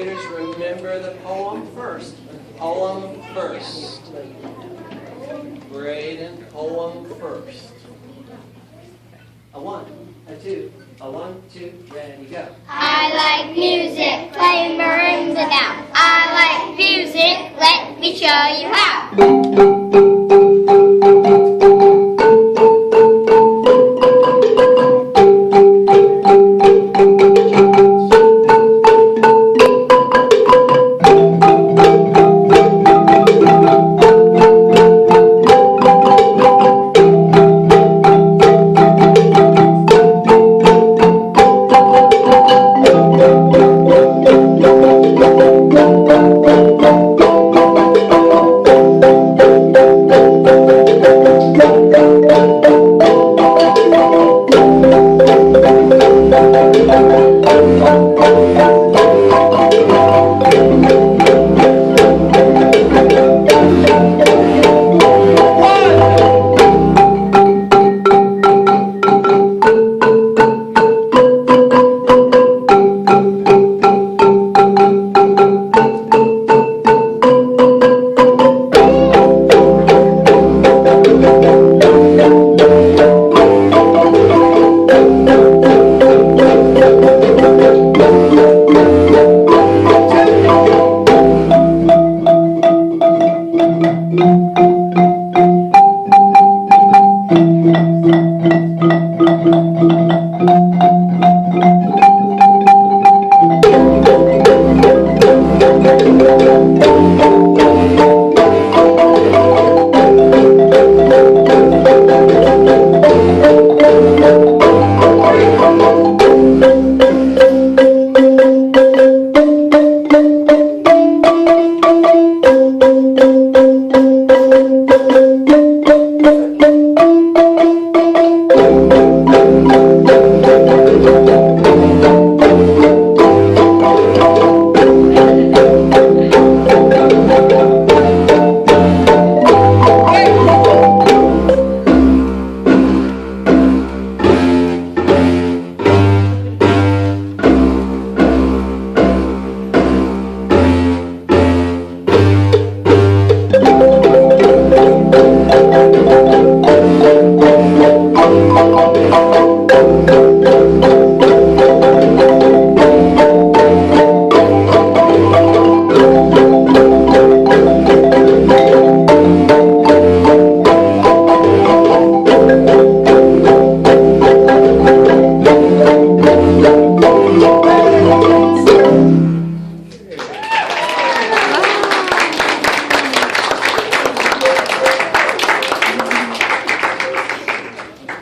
graders remember the poem first? Poem first. Grade and poem first. A 1, a 2, a 1, 2, ready, go. I like music, play marimba now. I like music, let me show you how.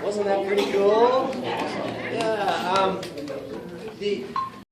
Wasn't that pretty cool? Yeah.